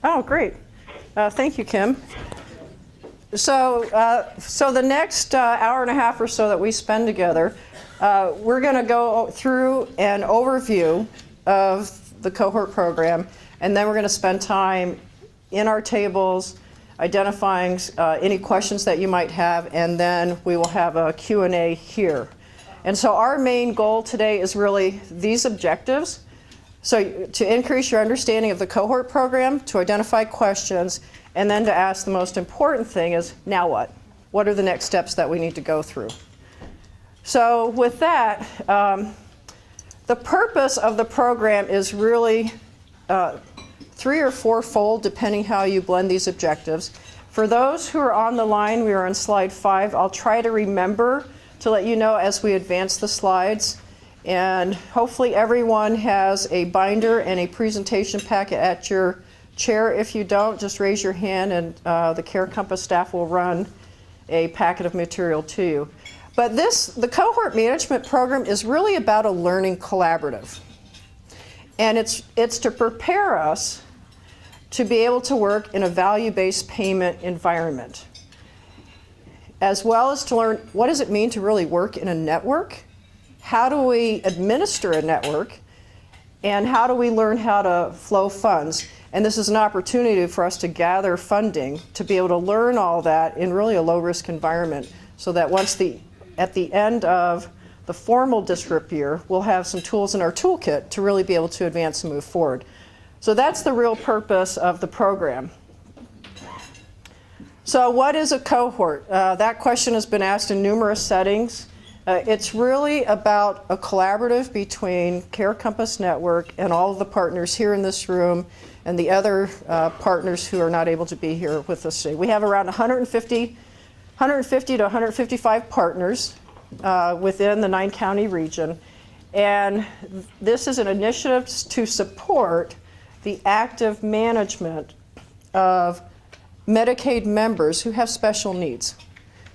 Oh, great. Thank you, Kim. So the next hour and a half or so that we spend together, we're going to go through an overview of the cohort program, and then we're going to spend time in our tables identifying any questions that you might have, and then we will have a Q&A here. And so our main goal today is really these objectives. So to increase your understanding of the cohort program, to identify questions, and then to ask the most important thing is, now what? What are the next steps that we need to go through? So with that, the purpose of the program is really 3 or 4-fold, depending how you blend these objectives. For those who are on the line, we are on slide 5. I'll try to remember to let you know as we advance the slides. And hopefully everyone has a binder and a presentation packet at your chair. If you don't, just raise your hand and the Care Compass staff will run a packet of material to you. But the Cohort Management Program is really about a learning collaborative. And it's to prepare us to be able to work in a value-based payment environment, as well as to learn what does it mean to really work in a network. How do we administer a network, and how do we learn how to flow funds? And this is an opportunity for us to gather funding to be able to learn all that in really a low-risk environment, so that at the end of the formal district year, we'll have some tools in our toolkit to really be able to advance and move forward. So that's the real purpose of the program. So what is a cohort? That question has been asked in numerous settings. It's really about a collaborative between Care Compass Network and all of the partners here in this room and the other partners who are not able to be here with us today. We have around 150 to 155 partners within the 9-county region. And this is an initiative to support the active management of Medicaid members who have special needs.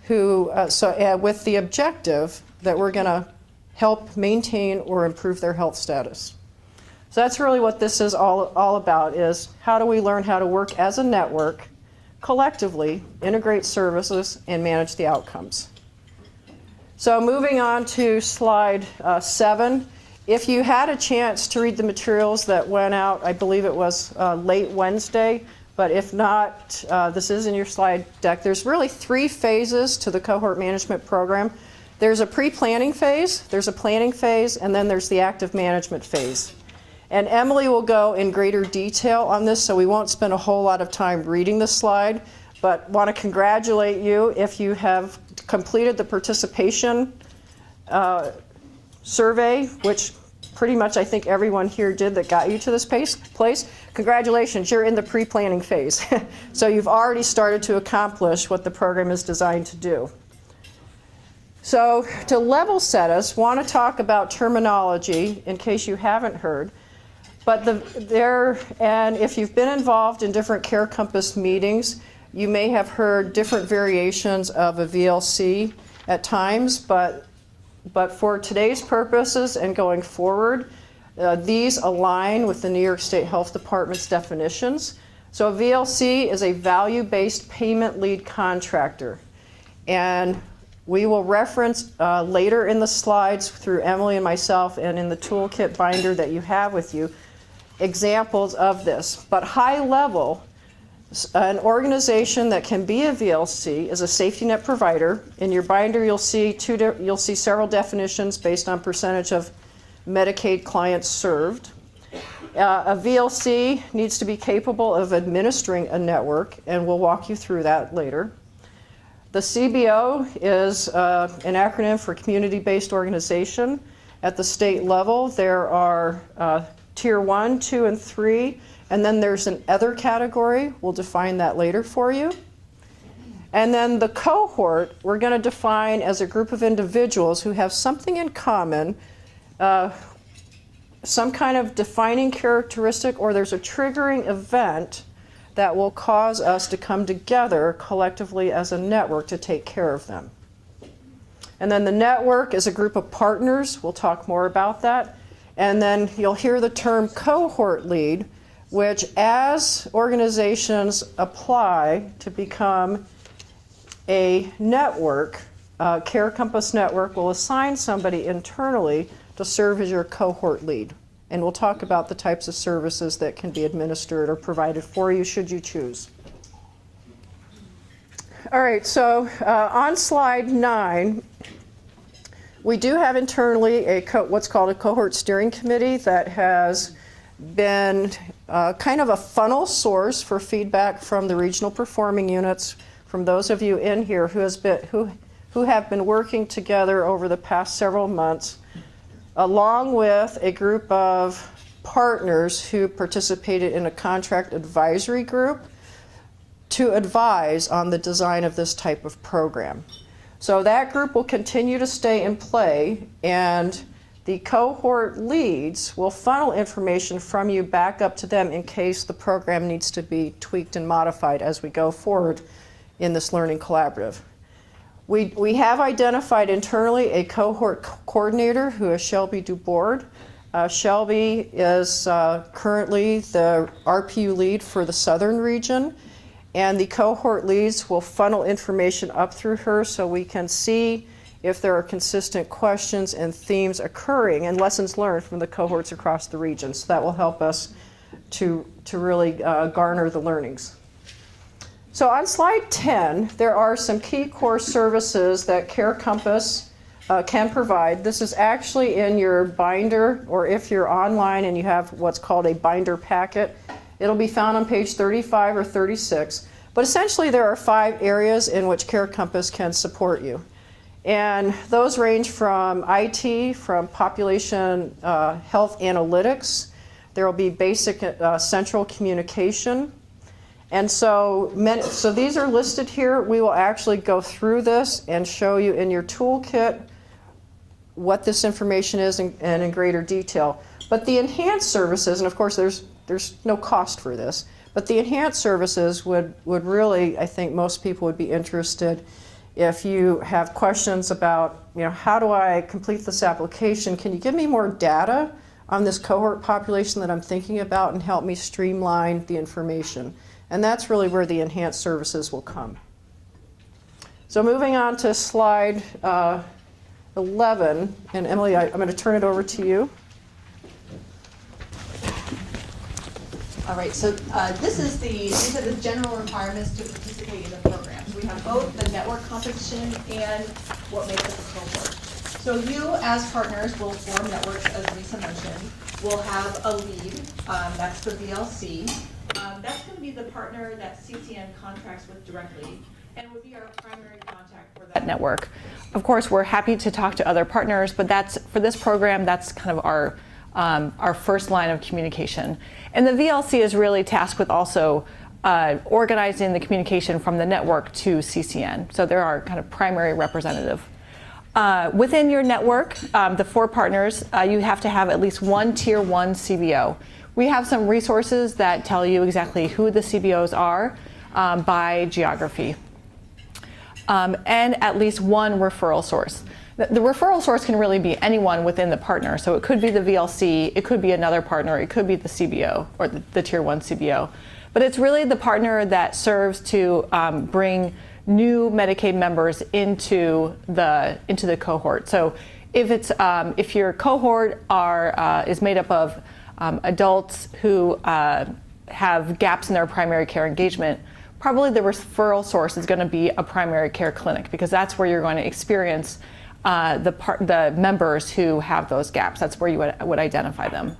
With the objective that we're going to help maintain or improve their health status. So that's really what this is all about, is how do we learn how to work as a network, collectively, integrate services, and manage the outcomes. So moving on to slide 7. If you had a chance to read the materials that went out, I believe it was late Wednesday, but if not, this is in your slide deck. There's really 3 phases to the cohort management program. There's a pre-planning phase, there's a planning phase, and then there's the active management phase. And Emily will go in greater detail on this, so we won't spend a whole lot of time reading this slide, but want to congratulate you if you have completed the participation survey, which pretty much I think everyone here did that got you to this place. Congratulations, you're in the pre-planning phase. So you've already started to accomplish what the program is designed to do. So to level set us, want to talk about terminology in case you haven't heard. But and if you've been involved in different Care Compass meetings, you may have heard different variations of a VLC at times, but for today's purposes and going forward, these align with the New York State Health Department's definitions. So a VLC is a value-based payment lead contractor. And we will reference later in the slides through Emily and myself and in the toolkit binder that you have with you, examples of this. But high level, an organization that can be a VLC is a safety net provider. In your binder, you'll see several definitions based on percentage of Medicaid clients served. A VLC needs to be capable of administering a network, and we'll walk you through that later. The CBO is an acronym for community-based organization. At the state level, there are Tier 1, 2, and 3. And then there's an other category. We'll define that later for you. And then the cohort, we're going to define as a group of individuals who have something in common, some kind of defining characteristic, or there's a triggering event that will cause us to come together collectively as a network to take care of them. And then the network is a group of partners. We'll talk more about that. And then you'll hear the term cohort lead, which as organizations apply to become a network, Care Compass Network will assign somebody internally to serve as your cohort lead. And we'll talk about the types of services that can be administered or provided for you should you choose. All right, so on slide 9, we do have internally what's called a cohort steering committee that has been kind of a funnel source for feedback from the regional performing units, from those of you in here who have been working together over the past several months, along with a group of partners who participated in a contract advisory group to advise on the design of this type of program. So that group will continue to stay in play, and the cohort leads will funnel information from you back up to them in case the program needs to be tweaked and modified as we go forward in this learning collaborative. We have identified internally a cohort coordinator who is Shelby Dubourg. Shelby is currently the RPU lead for the southern region, and the cohort leads will funnel information up through her so we can see if there are consistent questions and themes occurring and lessons learned from the cohorts across the region. So that will help us to really garner the learnings. So on slide 10, there are some key core services that Care Compass can provide. This is actually in your binder, or if you're online and you have what's called a binder packet, it'll be found on page 35 or 36. But essentially there are 5 areas in which Care Compass can support you. And those range from IT, from population health analytics. There will be basic central communication. And so these are listed here. We will actually go through this and show you in your toolkit what this information is and in greater detail. But the enhanced services, and of course there's no cost for this, but the enhanced services would really, I think most people would be interested if you have questions about, how do I complete this application? Can you give me more data on this cohort population that I'm thinking about and help me streamline the information? And that's really where the enhanced services will come. So moving on to slide 11, and Emily, I'm going to turn it over to you. All right, so these are the general requirements to participate in the program. So we have both the network composition and what makes up a cohort. So you, as partners, will form networks, as Lisa mentioned. We'll have a lead, that's the VLC. That's going to be the partner that CCN contracts with directly, and would be our primary contact for that network. Of course, we're happy to talk to other partners, but for this program, that's kind of our first line of communication. And the VLC is really tasked with also organizing the communication from the network to CCN. So they're our kind of primary representative. Within your network, the 4 partners, you have to have at least one Tier 1 CBO. We have some resources that tell you exactly who the CBOs are by geography. And at least one referral source. The referral source can really be anyone within the partner. So it could be the VLC, it could be another partner, it could be the CBO or the Tier 1 CBO. But it's really the partner that serves to bring new Medicaid members into the cohort. So if your cohort is made up of adults who have gaps in their primary care engagement, probably the referral source is going to be a primary care clinic, because that's where you're going to experience the members who have those gaps. That's where you would identify them.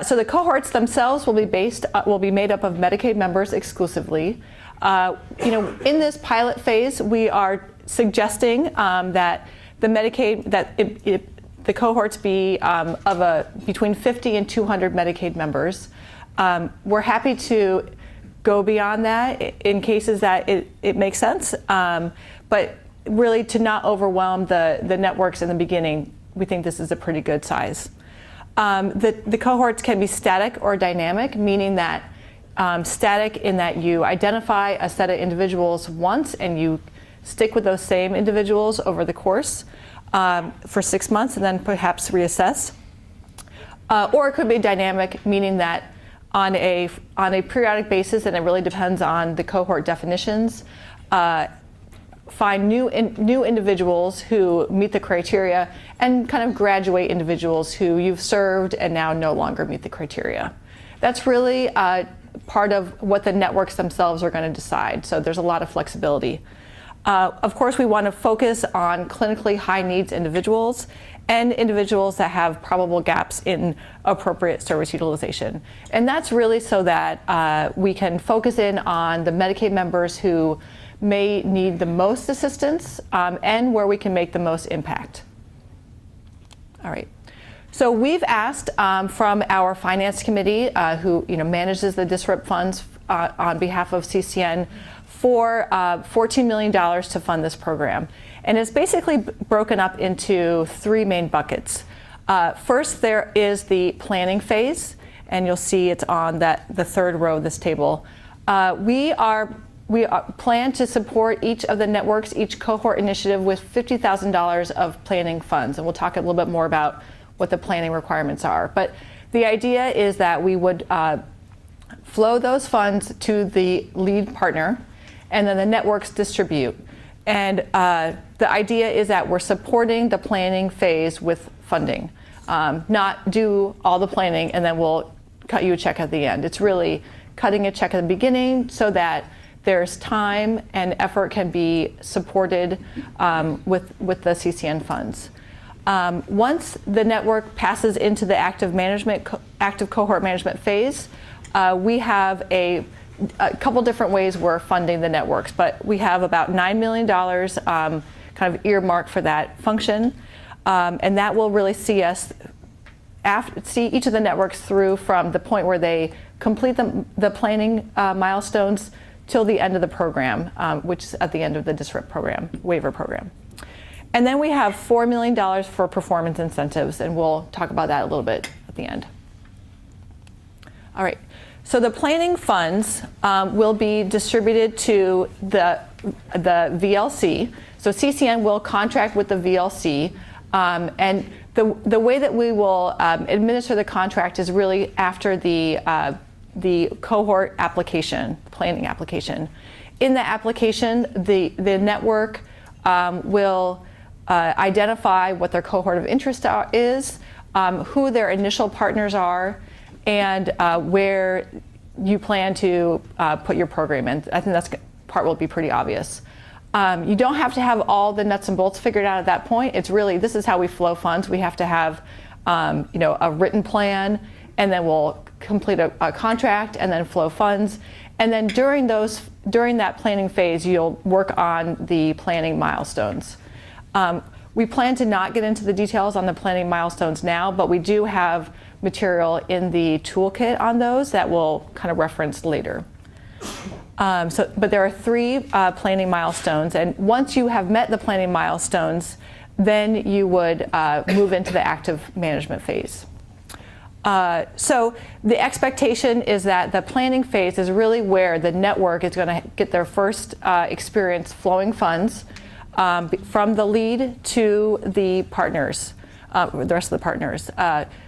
So the cohorts themselves will be made up of Medicaid members exclusively. In this pilot phase, we are suggesting that the cohorts be between 50 and 200 Medicaid members. We're happy to go beyond that in cases that it makes sense, but really to not overwhelm the networks in the beginning, we think this is a pretty good size. The cohorts can be static or dynamic, meaning that static in that you identify a set of individuals once and you stick with those same individuals over the course for 6 months and then perhaps reassess. Or it could be dynamic, meaning that on a periodic basis, and it really depends on the cohort definitions, find new individuals who meet the criteria and kind of graduate individuals who you've served and now no longer meet the criteria. That's really part of what the networks themselves are going to decide, so there's a lot of flexibility. Of course, we want to focus on clinically high needs individuals and individuals that have probable gaps in appropriate service utilization. And that's really so that we can focus in on the Medicaid members who may need the most assistance and where we can make the most impact. All right. So we've asked from our finance committee, who manages the DSRIP funds on behalf of CCN, for $14 million to fund this program. And it's basically broken up into three main buckets. First, there is the planning phase, and you'll see it's on the third row of this table. We plan to support each of the networks, each cohort initiative, with $50,000 of planning funds. And we'll talk a little bit more about what the planning requirements are. But the idea is that we would flow those funds to the lead partner, and then the networks distribute. And the idea is that we're supporting the planning phase with funding, not do all the planning and then we'll cut you a check at the end. It's really cutting a check at the beginning so that there's time and effort can be supported with the CCN funds. Once the network passes into the active cohort management phase, we have a couple different ways we're funding the networks, but we have about $9 million kind of earmarked for that function, and that will really see us see each of the networks through from the point where they complete the planning milestones till the end of the program, which is at the end of the DSRIP program, waiver program. And then we have $4 million for performance incentives, and we'll talk about that a little bit at the end. All right. So the planning funds will be distributed to the VLC. So CCN will contract with the VLC, and the way that we will administer the contract is really after the cohort application, planning application. In the application, the network will identify what their cohort of interest is, who their initial partners are, and where you plan to put your program in. I think that part will be pretty obvious. You don't have to have all the nuts and bolts figured out at that point. It's really, this is how we flow funds. We have to have a written plan, and then we'll complete a contract and then flow funds. And then during that planning phase, you'll work on the planning milestones. We plan to not get into the details on the planning milestones now, but we do have material in the toolkit on those that we'll kind of reference later. But there are three planning milestones, and once you have met the planning milestones, then you would move into the active management phase. So the expectation is that the planning phase is really where the network is going to get their first experience flowing funds from the lead to the partners, the rest of the partners.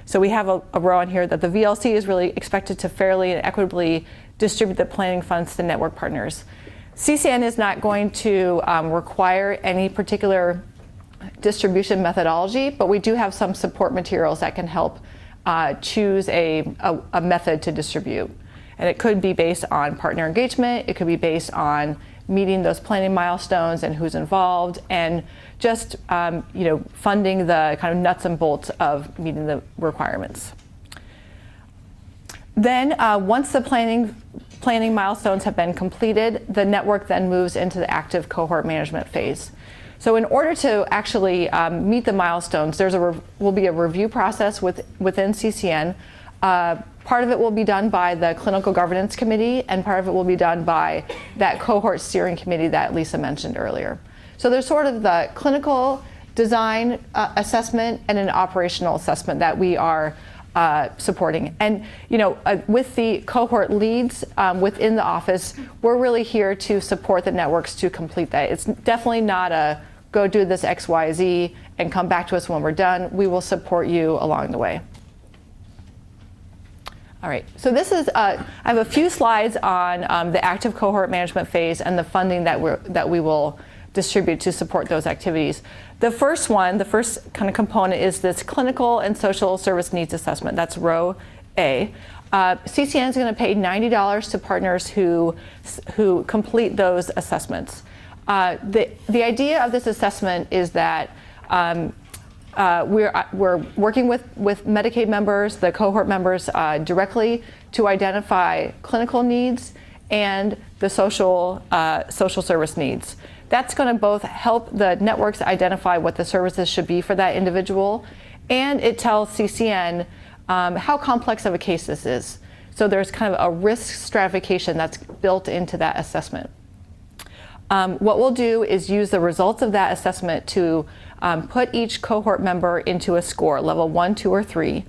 So we have a row on here that the VLC is really expected to fairly and equitably distribute the planning funds to network partners. CCN is not going to require any particular distribution methodology, but we do have some support materials that can help choose a method to distribute. And it could be based on partner engagement, it could be based on meeting those planning milestones and who's involved, and just funding the kind of nuts and bolts of meeting the requirements. Then once the planning milestones have been completed, the network then moves into the active cohort management phase. So in order to actually meet the milestones, will be a review process within CCN. Part of it will be done by the Clinical Governance Committee, and part of it will be done by that cohort steering committee that Lisa mentioned earlier. So there's sort of the clinical design assessment and an operational assessment that we are supporting. And with the cohort leads within the office, we're really here to support the networks to complete that. It's definitely not a go do this X, Y, Z and come back to us when we're done. We will support you along the way. All right, so this is, I have a few slides on the active cohort management phase and the funding that we will distribute to support those activities. The first one, the first kind of component is this clinical and social service needs assessment. That's row A. CCN is going to pay $90 to partners who complete those assessments. The idea of this assessment is that we're working with Medicaid members, the cohort members, directly to identify clinical needs and the social service needs. That's going to both help the networks identify what the services should be for that individual, and it tells CCN how complex of a case this is. So there's kind of a risk stratification that's built into that assessment. What we'll do is use the results of that assessment to put each cohort member into a score, level 1, 2, or 3.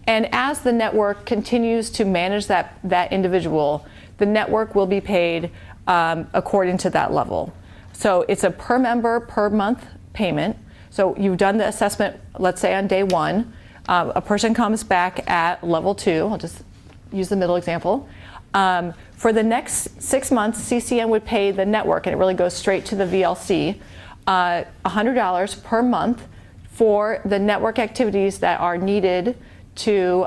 And as the network continues to manage that individual, the network will be paid according to that level. So it's a per member per month payment. So you've done the assessment, let's say on day 1. A person comes back at level 2. I'll just use the middle example. For the next 6 months, CCN would pay the network, and it really goes straight to the VLC, $100 per month for the network activities that are needed to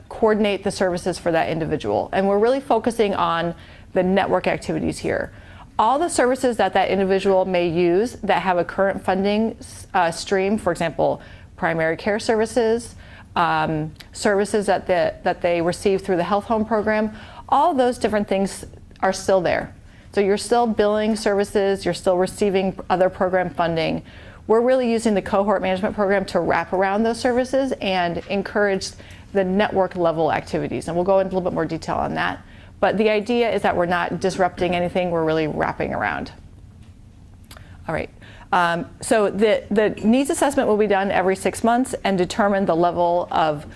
coordinate the services for that individual. And we're really focusing on the network activities here. All the services that individual may use that have a current funding stream, for example, primary care services, services that they receive through the health home program, all those different things are still there. So you're still billing services, you're still receiving other program funding. We're really using the cohort management program to wrap around those services and encourage the network level activities. And we'll go into a little bit more detail on that. But the idea is that we're not disrupting anything, we're really wrapping around. All right. So the needs assessment will be done every 6 months and determine the level of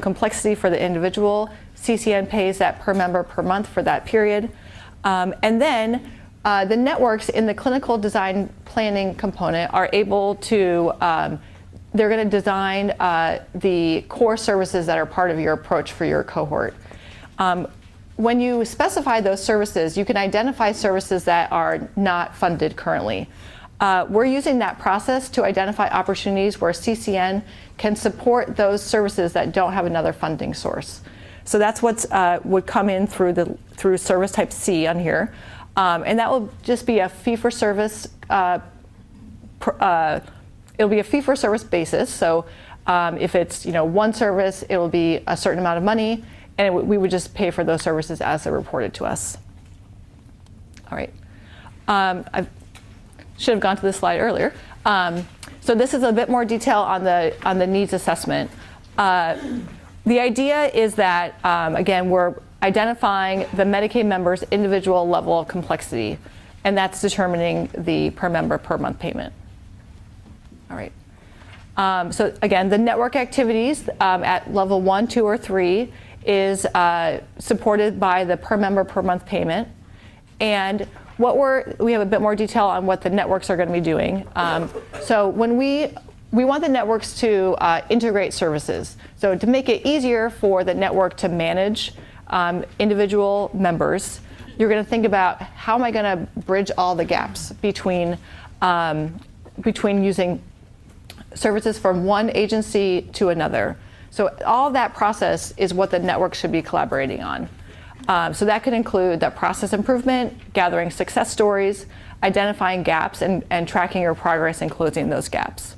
complexity for the individual. CCN pays that per member per month for that period. And then the networks in the clinical design planning component are able to, they're going to design the core services that are part of your approach for your cohort. When you specify those services, you can identify services that are not funded currently. We're using that process to identify opportunities where CCN can support those services that don't have another funding source. So that's what would come in through service type C on here. And that will just be a fee-for-service, it'll be a fee-for-service basis. So if it's one service, it will be a certain amount of money, and we would just pay for those services as they're reported to us. All right. I should have gone to this slide earlier. So this is a bit more detail on the needs assessment. The idea is that, again, we're identifying the Medicaid member's individual level of complexity, and that's determining the per member per month payment. All right. So again, the network activities at level 1, 2, or 3 is supported by the per member per month payment. And we have a bit more detail on what the networks are going to be doing. So when we want the networks to integrate services. So to make it easier for the network to manage individual members, you're going to think about how am I going to bridge all the gaps between using services from one agency to another. So all that process is what the network should be collaborating on. So that could include that process improvement, gathering success stories, identifying gaps, and tracking your progress and closing those gaps.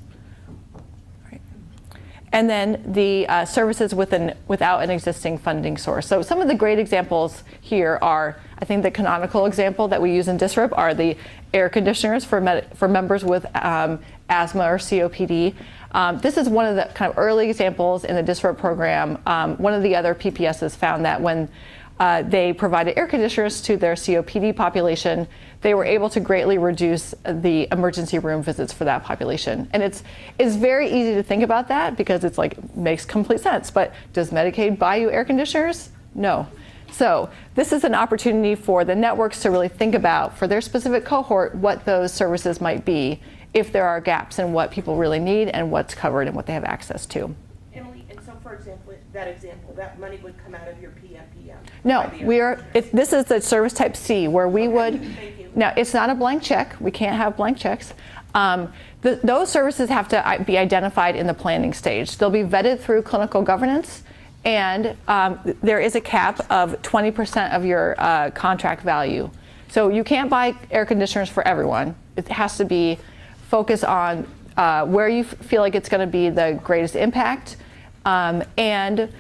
Right. And then the services without an existing funding source. So some of the great examples here are, I think the canonical example that we use in DISRIP are the air conditioners for members with asthma or COPD. This is one of the kind of early examples in the DISRIP program. One of the other PPSs found that when they provided air conditioners to their COPD population, they were able to greatly reduce the emergency room visits for that population. And it's very easy to think about that because it's like, makes complete sense. But does Medicaid buy you air conditioners? No. So this is an opportunity for the networks to really think about, for their specific cohort, what those services might be if there are gaps in what people really need and what's covered and what they have access to. Emily, and so for example, that money would come out of your PMPM? No, this is the service type C where we would, Thank you. now it's not a blank check. We can't have blank checks. Those services have to be identified in the planning stage. They'll be vetted through clinical governance, and there is a cap of 20% of your contract value. So you can't buy air conditioners for everyone. It has to be focused on where you feel like it's going to be the greatest impact, and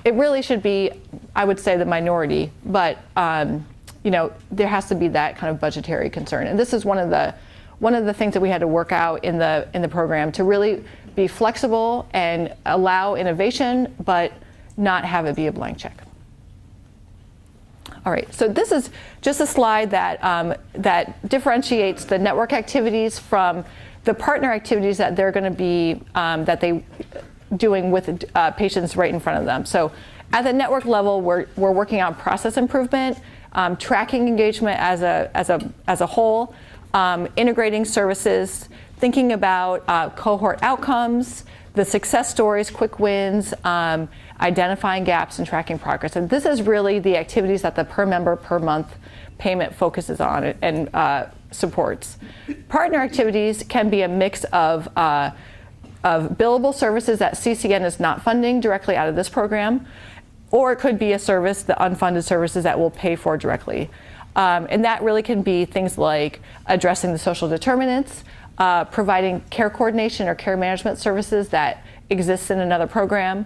it really should be, I would say, the minority, but there has to be that kind of budgetary concern. And this is one of the things that we had to work out in the program to really be flexible and allow innovation, but not have it be a blank check. All right, so this is just a slide that differentiates the network activities from the partner activities that they're going to be doing with patients right in front of them. So at the network level, we're working on process improvement, tracking engagement as a whole, integrating services, thinking about cohort outcomes, the success stories, quick wins, identifying gaps and tracking progress. And this is really the activities that the per member per month payment focuses on and supports. Partner activities can be a mix of billable services that CCN is not funding directly out of this program, or it could be a service, the unfunded services that we'll pay for directly. And that really can be things like addressing the social determinants, providing care coordination or care management services that exists in another program,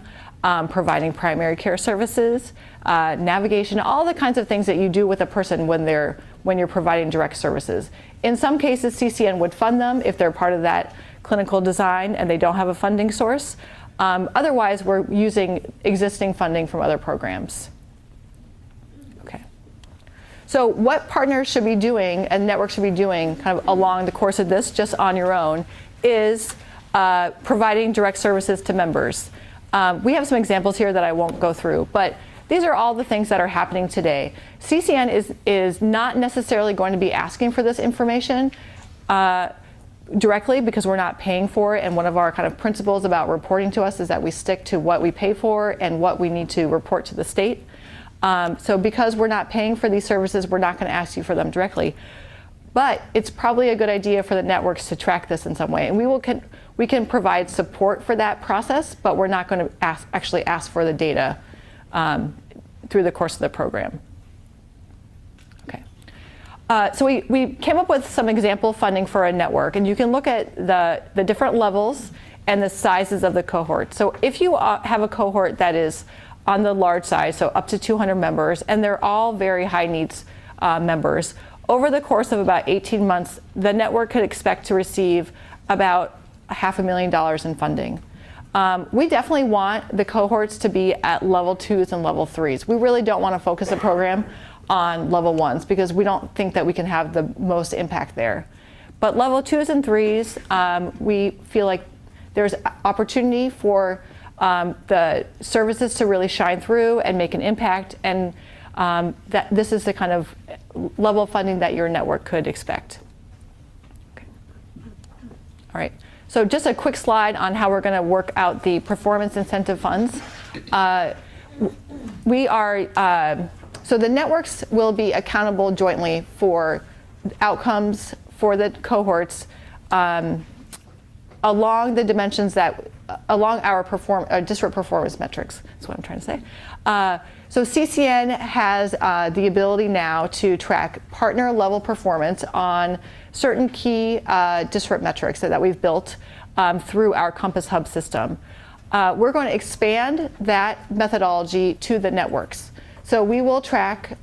providing primary care services, navigation, all the kinds of things that you do with a person when you're providing direct services. In some cases, CCN would fund them if they're part of that clinical design and they don't have a funding source. Otherwise, we're using existing funding from other programs. Okay. So what partners should be doing and networks should be doing kind of along the course of this, just on your own, is providing direct services to members. We have some examples here that I won't go through, but these are all the things that are happening today. CCN is not necessarily going to be asking for this information directly because we're not paying for it, and one of our kind of principles about reporting to us is that we stick to what we pay for and what we need to report to the state. So because we're not paying for these services, we're not going to ask you for them directly. But it's probably a good idea for the networks to track this in some way, and we can provide support for that process, but we're not going to actually ask for the data through the course of the program. Okay. So we came up with some example funding for a network, and you can look at the different levels and the sizes of the cohort. So if you have a cohort that is on the large size, so up to 200 members, and they're all very high needs members, over the course of about 18 months, the network could expect to receive about $500,000 in funding. We definitely want the cohorts to be at level 2s and level 3s. We really don't want to focus the program on level 1s because we don't think that we can have the most impact there. But level 2s and 3s, we feel like there's opportunity for the services to really shine through and make an impact, and that this is the kind of level of funding that your network could expect. Okay. All right. So just a quick slide on how we're going to work out the performance incentive funds. So the networks will be accountable jointly for outcomes for the cohorts along the dimensions along our district performance metrics. That's what I'm trying to say. So CCN has the ability now to track partner level performance on certain key district metrics that we've built through our Compass Hub system. We're going to expand that methodology to the networks. So we will track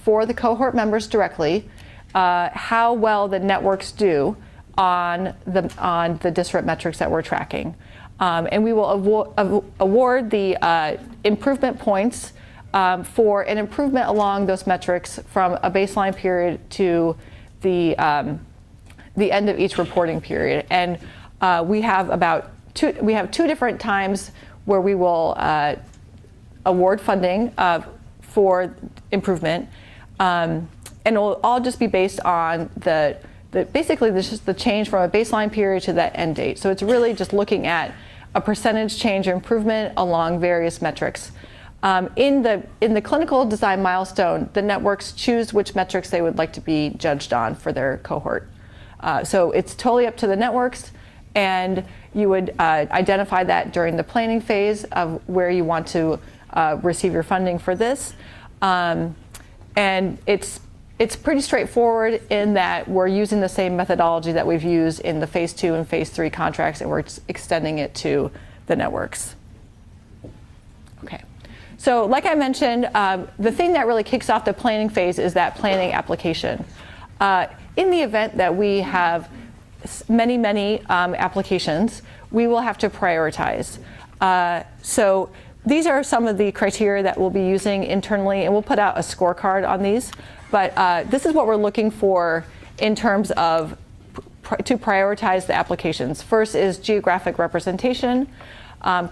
for the cohort members directly how well the networks do on the district metrics that we're tracking. And we will award the improvement points for an improvement along those metrics from a baseline period to the end of each reporting period. And we have two different times where we will award funding for improvement, and it'll all just be based on basically this is the change from a baseline period to that end date. So it's really just looking at a percentage change or improvement along various metrics. In the clinical design milestone, the networks choose which metrics they would like to be judged on for their cohort. So it's totally up to the networks, and you would identify that during the planning phase of where you want to receive your funding for this. And it's pretty straightforward in that we're using the same methodology that we've used in the phase 2 and phase 3 contracts, and we're extending it to the networks. Okay. So like I mentioned, the thing that really kicks off the planning phase is that planning application. In the event that we have many applications, we will have to prioritize. So these are some of the criteria that we'll be using internally, and we'll put out a scorecard on these. But this is what we're looking for in terms of to prioritize the applications. First is geographic representation,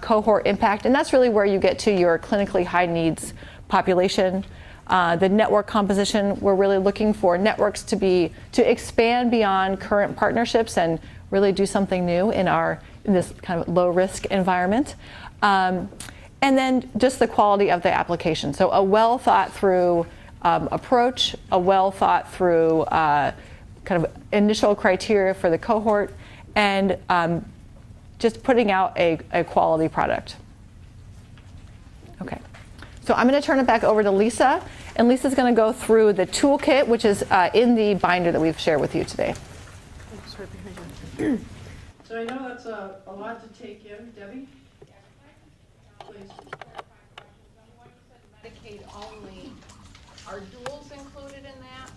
cohort impact, and that's really where you get to your clinically high needs population. The network composition, we're really looking for networks to expand beyond current partnerships and really do something new in this kind of low risk environment. And then just the quality of the application. So a well thought through approach, a well thought through kind of initial criteria for the cohort, and just putting out a quality product. Okay. So I'm going to turn it back over to Lisa, and Lisa's going to go through the toolkit, which is in the binder that we've shared with you today. So I know that's a lot to take in. Debbie? Please. Medicaid only, are duals included in that?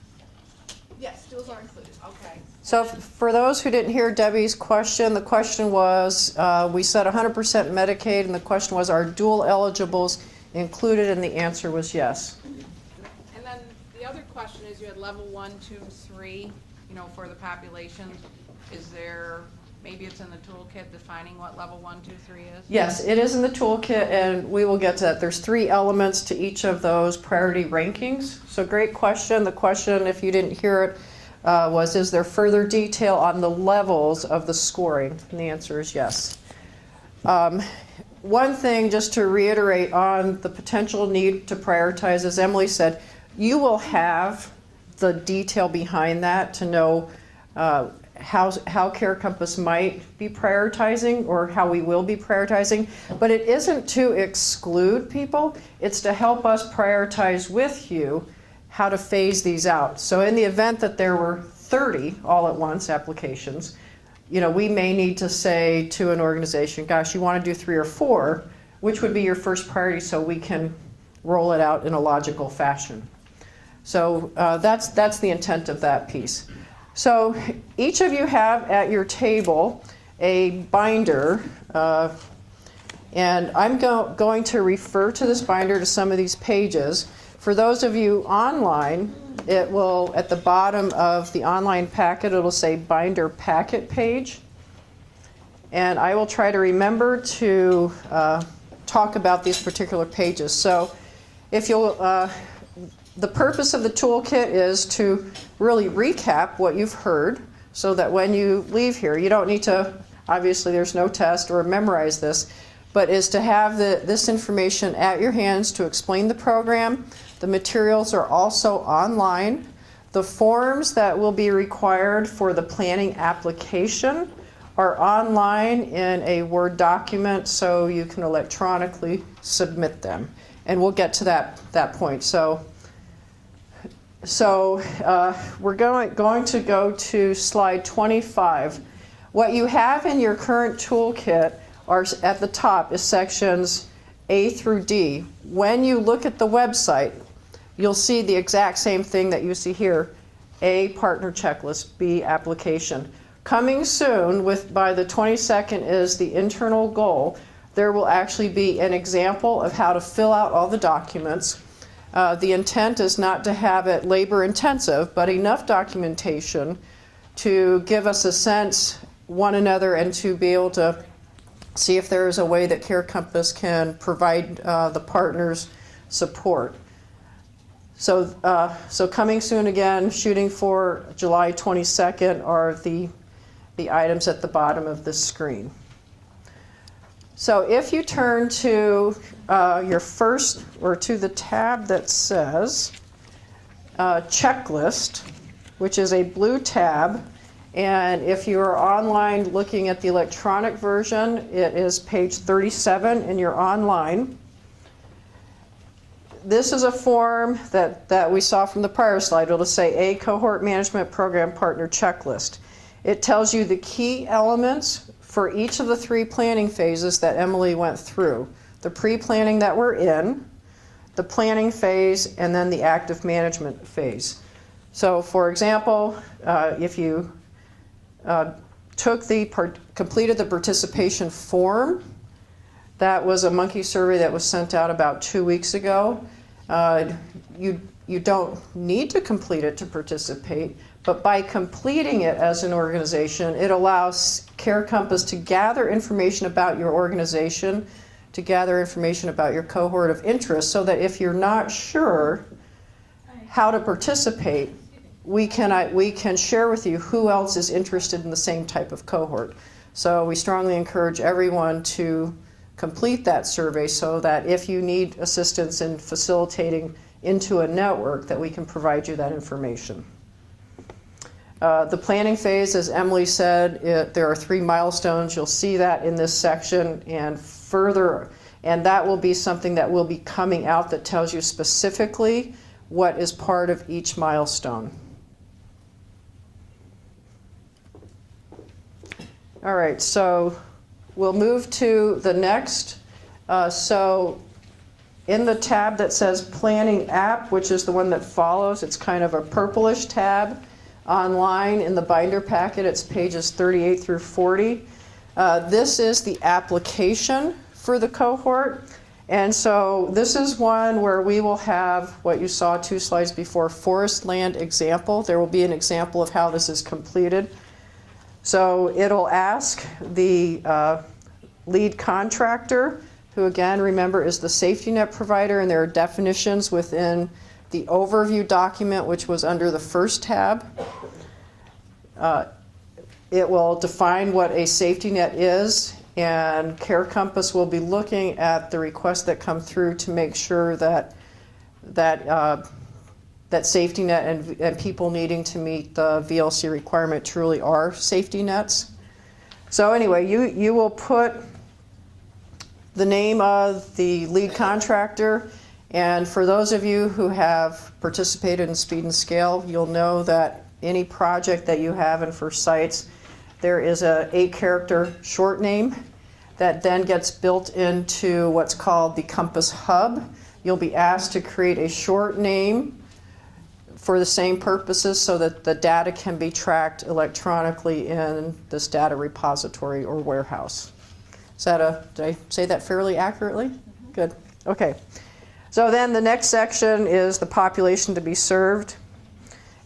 Yes, duals are included. Okay. So for those who didn't hear Debbie's question, the question was, we said 100% Medicaid, and the question was, are dual eligibles included? And the answer was yes. And then the other question is, you had level 1, 2, 3, for the population. Is there, maybe it's in the toolkit defining what level 1, 2, 3 is? Yes, it is in the toolkit, and we will get to that. There's 3 elements to each of those priority rankings. So great question. The question, if you didn't hear it, was, is there further detail on the levels of the scoring? And the answer is yes. One thing just to reiterate on the potential need to prioritize, as Emily said, you will have the detail behind that to know how Care Compass might be prioritizing or how we will be prioritizing, but it isn't to exclude people, it's to help us prioritize with you how to phase these out. So in the event that there were 30 all at once applications, we may need to say to an organization, gosh, you want to do 3 or 4, which would be your first priority so we can roll it out in a logical fashion. So that's the intent of that piece. So each of you have at your table a binder, and I'm going to refer to this binder to some of these pages. For those of you online, it will, at the bottom of the online packet, it'll say binder packet page. And I will try to remember to talk about these particular pages. So if you'll, the purpose of the toolkit is to really recap what you've heard so that when you leave here, you don't need to, obviously there's no test or memorize this, but is to have this information at your hands to explain the program. The materials are also online. The forms that will be required for the planning application are online in a Word document, so you can electronically submit them. And we'll get to that point. So we're going to go to slide 25. What you have in your current toolkit are at the top is sections A through D. When you look at the website, you'll see the exact same thing that you see here. A, partner checklist, B, application. Coming soon, by the 22nd is the internal goal. There will actually be an example of how to fill out all the documents. The intent is not to have it labor intensive, but enough documentation to give us a sense one another and to be able to see if there is a way that Care Compass can provide the partners support. So coming soon again, shooting for July 22nd are the items at the bottom of this screen. So if you turn to your first, or to the tab that says checklist, which is a blue tab, and if you are online looking at the electronic version, it is page 37 in your online. This is a form that we saw from the prior slide. It'll say a Cohort Management Program Partner Checklist. It tells you the key elements for each of the 3 planning phases that Emily went through. The pre-planning that we're in, the planning phase, and then the active management phase. So for example, if you completed the participation form, that was a monkey survey that was sent out about 2 weeks ago. You don't need to complete it to participate, but by completing it as an organization, it allows Care Compass to gather information about your organization, to gather information about your cohort of interest, so that if you're not sure how to participate, we can share with you who else is interested in the same type of cohort. So we strongly encourage everyone to complete that survey so that if you need assistance in facilitating into a network, that we can provide you that information. The planning phase, as Emily said, there are 3 milestones. You'll see that in this section and further, and that will be something that will be coming out that tells you specifically what is part of each milestone. All right, so we'll move to the next. So in the tab that says Planning App, which is the one that follows, it's kind of a purplish tab online in the binder packet. It's pages 38 through 40. This is the application for the cohort. And so this is one where we will have what you saw 2 slides before, forest land example. There will be an example of how this is completed. So it'll ask the lead contractor, who again, remember, is the safety net provider, and there are definitions within the overview document, which was under the first tab. It will define what a safety net is, and Care Compass will be looking at the requests that come through to make sure that safety net and people needing to meet the VLC requirement truly are safety nets. So anyway, you will put the name of the lead contractor, and for those of you who have participated in Speed and Scale, you'll know that any project that you have and for sites, there is a 8-character short name that then gets built into what's called the Compass Hub. You'll be asked to create a short name for the same purposes so that the data can be tracked electronically in this data repository or warehouse. Did I say that fairly accurately? Mm-hmm. Good. Okay. So then the next section is the population to be served.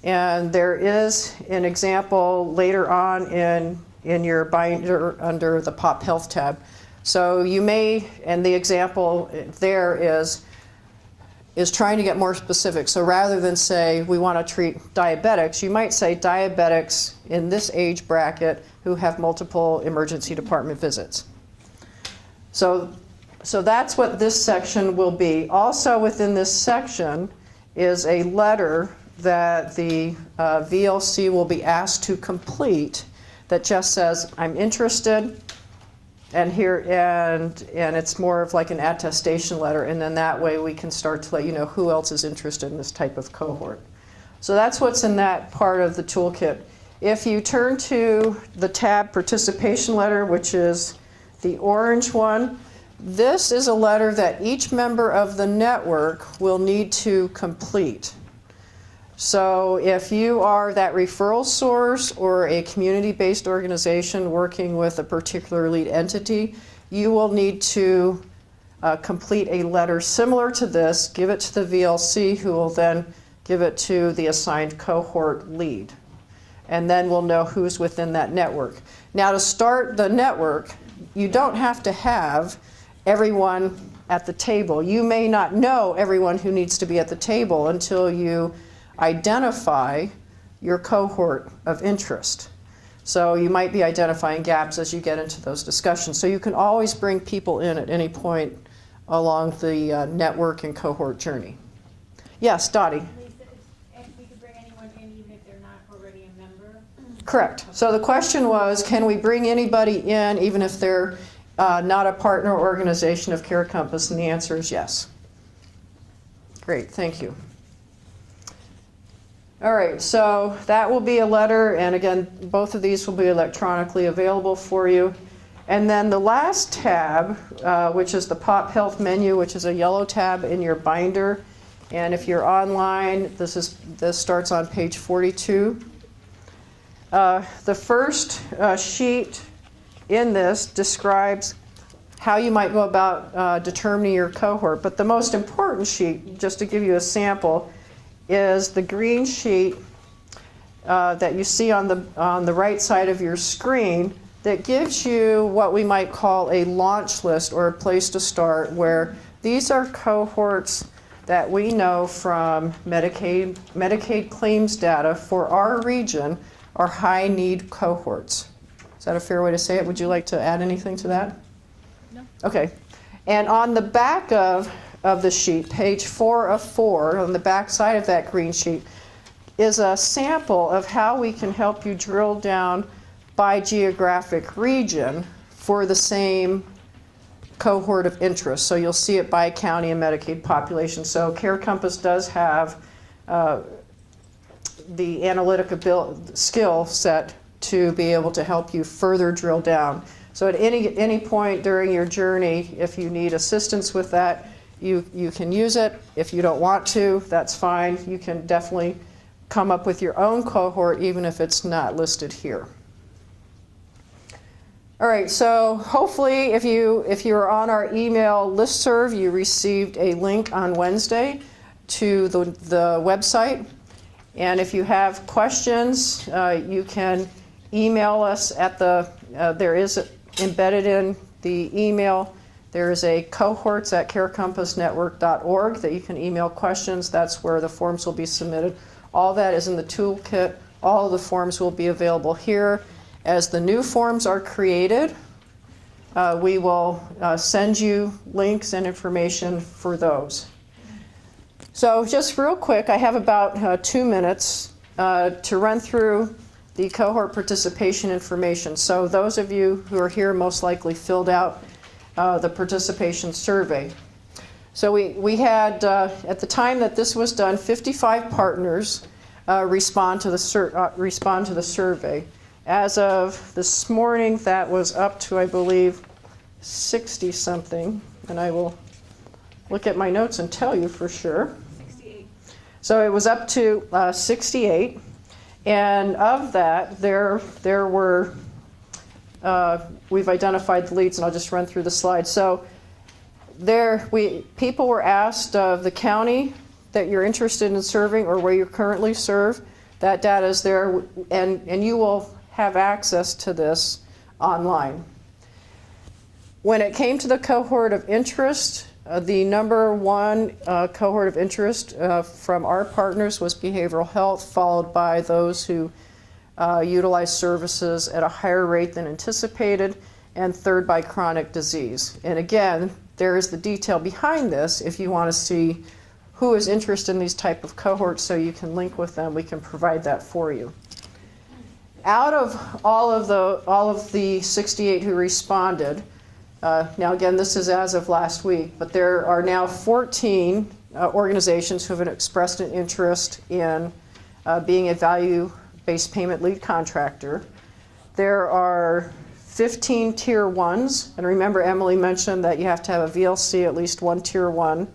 And there is an example later on in your binder under the Pop Health tab. So you may, and the example there is trying to get more specific. So rather than say we want to treat diabetics, you might say diabetics in this age bracket who have multiple emergency department visits. So that's what this section will be. Also within this section is a letter that the VLC will be asked to complete that just says, I'm interested, and it's more of like an attestation letter, and then that way we can start to let you know who else is interested in this type of cohort. So that's what's in that part of the toolkit. If you turn to the tab Participation Letter, which is the orange one, this is a letter that each member of the network will need to complete. So if you are that referral source or a community-based organization working with a particular lead entity, you will need to complete a letter similar to this, give it to the VLC, who will then give it to the assigned cohort lead. And then we'll know who's within that network. Now to start the network, you don't have to have everyone at the table. You may not know everyone who needs to be at the table until you identify your cohort of interest. So you might be identifying gaps as you get into those discussions. So you can always bring people in at any point along the network and cohort journey. Yes, Dottie. Lisa, if we could bring anyone in even if they're not already a member? Correct. So the question was, can we bring anybody in even if they're not a partner organization of Care Compass? And the answer is yes. Great, thank you. All right, so that will be a letter, and again, both of these will be electronically available for you. And then the last tab, which is the POP Health menu, which is a yellow tab in your binder. And if you're online, this starts on page 42. The first sheet in this describes how you might go about determining your cohort. But the most important sheet, just to give you a sample, is the green sheet that you see on the right side of your screen that gives you what we might call a launch list or a place to start, where these are cohorts that we know from Medicaid claims data for our region are high need cohorts. Is that a fair way to say it? Would you like to add anything to that? No. Okay. And on the back of the sheet, page 4 of 4, on the back side of that green sheet, is a sample of how we can help you drill down by geographic region for the same cohort of interest. So you'll see it by county and Medicaid population. So Care Compass does have the analytic skill set to be able to help you further drill down. So at any point during your journey, if you need assistance with that, you can use it. If you don't want to, that's fine. You can definitely come up with your own cohort even if it's not listed here. All right, so hopefully if you are on our email listserv, you received a link on Wednesday to the website. And if you have questions, you can email us at there is embedded in the email, there is a cohorts@carecompassnetwork.org that you can email questions. That's where the forms will be submitted. All that is in the toolkit. All of the forms will be available here. As the new forms are created, we will send you links and information for those. So just real quick, I have about 2 minutes to run through the cohort participation information. So those of you who are here most likely filled out the participation survey. So we had, at the time that this was done, 55 partners respond to the survey. As of this morning, that was up to, I believe, 60-something, and I will look at my notes and tell you for sure. 68. So it was up to 68, and of that, there were, we've identified the leads, and I'll just run through the slides. So people were asked of the county that you're interested in serving or where you currently serve. That data is there, and you will have access to this online. When it came to the cohort of interest, the number one cohort of interest from our partners was behavioral health, followed by those who utilize services at a higher rate than anticipated, and third by chronic disease. And again, there is the detail behind this. If you want to see who is interested in these type of cohorts so you can link with them, we can provide that for you. Out of all of the 68 who responded, now again, this is as of last week, but there are now 14 organizations who have expressed an interest in being a value-based payment lead contractor. There are 15 tier ones, and remember Emily mentioned that you have to have a VLC, at least one tier one,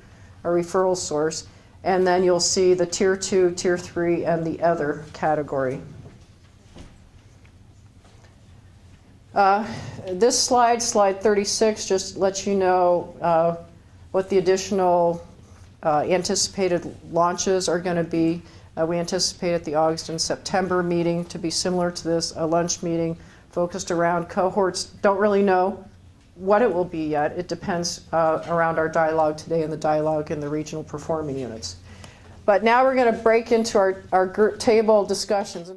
a referral source, and then you'll see the tier 2, tier 3, and the other category. This slide 36, just lets you know what the additional anticipated launches are going to be. We anticipate at the August and September meeting to be similar to this, a lunch meeting focused around cohorts. Don't really know what it will be yet. It depends around our dialogue today and the dialogue in the regional performing units. But now we're going to break into our group table discussions.